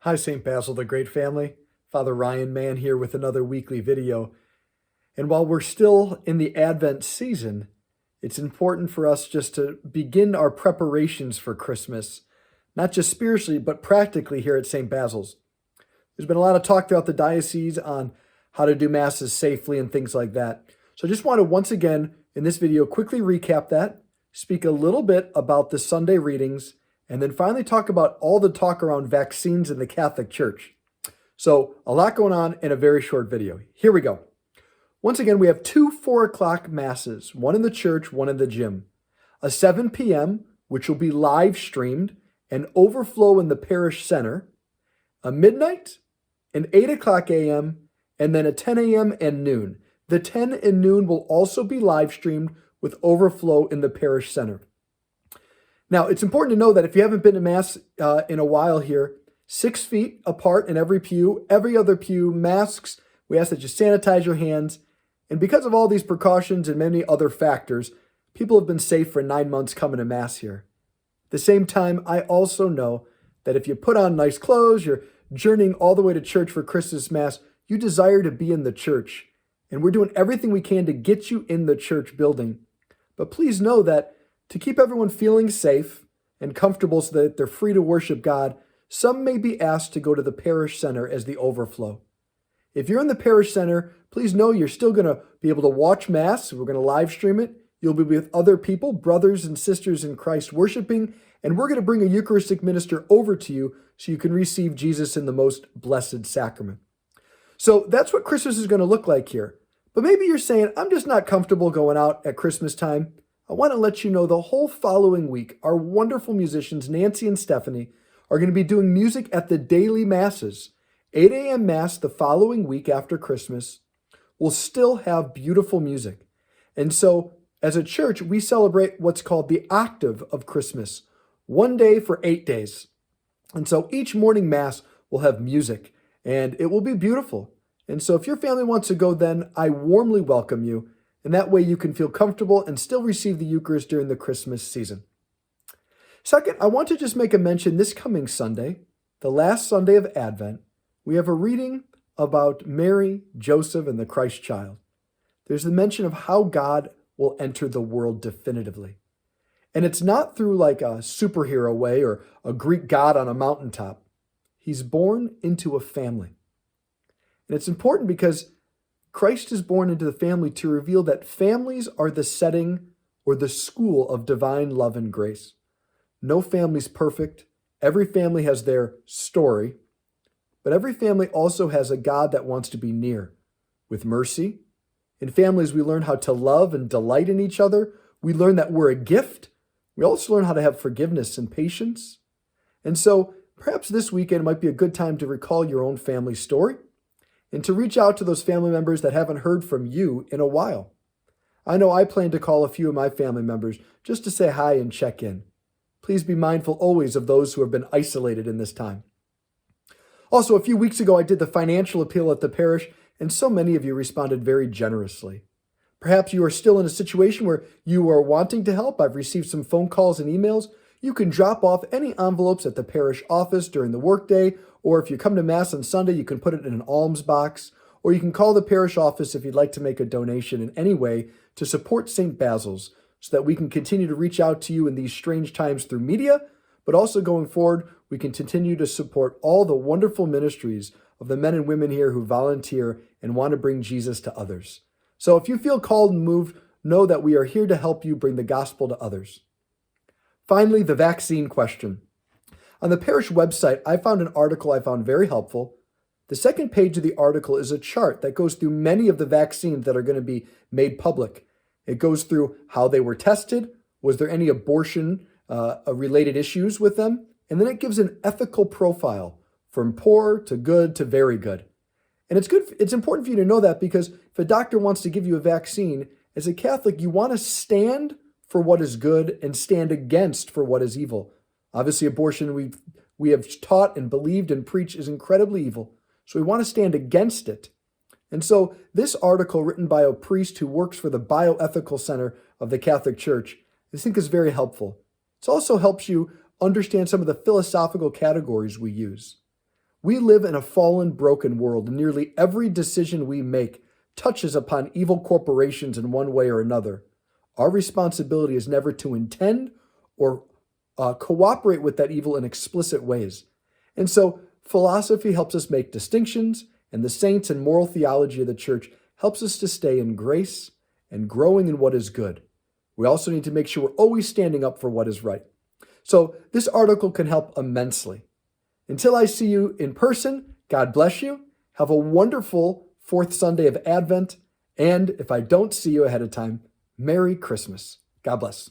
Hi, St. Basil the Great family. Father Ryan Mann here with another weekly video. And while we're still in the Advent season, it's important for us just to begin our preparations for Christmas, not just spiritually, but practically here at St. Basil's. There's been a lot of talk throughout the diocese on how to do masses safely and things like that. So I just want to once again, in this video, quickly recap that, speak a little bit about the Sunday readings, and then finally talk about all the talk around vaccines in the Catholic Church. So a lot going on in a very short video. Here we go. Once again, we have two 4 o'clock masses, one in the church, one in the gym. A 7 p.m., which will be live streamed and overflow in the parish center. A midnight, an 8 o'clock a.m., and then a 10 a.m. and noon. The 10 and noon will also be live streamed with overflow in the parish center. Now, it's important to know that if you haven't been to Mass in a while here, 6 feet apart in every pew, every other pew, masks. We ask that you sanitize your hands. And because of all these precautions and many other factors, people have been safe for 9 months coming to Mass here. At the same time, I also know that if you put on nice clothes, you're journeying all the way to church for Christmas Mass, you desire to be in the church. And we're doing everything we can to get you in the church building. But please know that to keep everyone feeling safe and comfortable so that they're free to worship God, some may be asked to go to the parish center as the overflow. If you're in the parish center, please know you're still going to be able to watch Mass. We're going to live stream it. You'll be with other people, brothers and sisters in Christ worshiping, and we're going to bring a Eucharistic minister over to you so you can receive Jesus in the most blessed sacrament. So that's what Christmas is going to look like here. But maybe you're saying, I'm just not comfortable going out at Christmas time. I want to let you know the whole following week, our wonderful musicians, Nancy and Stephanie, are going to be doing music at the daily masses. 8 a.m. Mass the following week after Christmas will still have beautiful music. And so, as a church, we celebrate what's called the octave of Christmas, 1 day for 8 days. And so each morning Mass will have music, and it will be beautiful. And so if your family wants to go then, I warmly welcome you. And that way you can feel comfortable and still receive the Eucharist during the Christmas season. Second, I want to just make a mention this coming Sunday, the last Sunday of Advent, we have a reading about Mary, Joseph, and the Christ child. There's the mention of how God will enter the world definitively. And it's not through like a superhero way or a Greek god on a mountaintop. He's born into a family. And it's important because Christ is born into the family to reveal that families are the setting or the school of divine love and grace. No family's perfect. Every family has their story, but every family also has a God that wants to be near with mercy. In families, we learn how to love and delight in each other. We learn that we're a gift. We also learn how to have forgiveness and patience. And so perhaps this weekend might be a good time to recall your own family story and to reach out to those family members that haven't heard from you in a while. I know I plan to call a few of my family members just to say hi and check in. Please be mindful always of those who have been isolated in this time. Also, a few weeks ago, I did the financial appeal at the parish, and so many of you responded very generously. Perhaps you are still in a situation where you are wanting to help. I've received some phone calls and emails. You can drop off any envelopes at the parish office during the workday, or if you come to Mass on Sunday, you can put it in an alms box, or you can call the parish office if you'd like to make a donation in any way to support St. Basil's so that we can continue to reach out to you in these strange times through media, but also going forward, we can continue to support all the wonderful ministries of the men and women here who volunteer and want to bring Jesus to others. So if you feel called and moved, know that we are here to help you bring the gospel to others. Finally, the vaccine question. On the parish website, I found an article I found very helpful. The second page of the article is a chart that goes through many of the vaccines that are going to be made public. It goes through how they were tested, was there any abortion-related issues with them, and then it gives an ethical profile from poor to good to very good. And it's important for you to know that because if a doctor wants to give you a vaccine, as a Catholic, you want to stand for what is good and stand against for what is evil. Obviously, abortion we have taught and believed and preached is incredibly evil. So we want to stand against it. And so this article written by a priest who works for the Bioethical Center of the Catholic Church, I think is very helpful. It also helps you understand some of the philosophical categories we use. We live in a fallen, broken world, and nearly every decision we make touches upon evil corporations in one way or another. Our responsibility is never to intend or cooperate with that evil in explicit ways. And so philosophy helps us make distinctions, and the saints and moral theology of the church helps us to stay in grace and growing in what is good. We also need to make sure we're always standing up for what is right. So this article can help immensely. Until I see you in person, God bless you. Have a wonderful fourth Sunday of Advent. And if I don't see you ahead of time, Merry Christmas. God bless.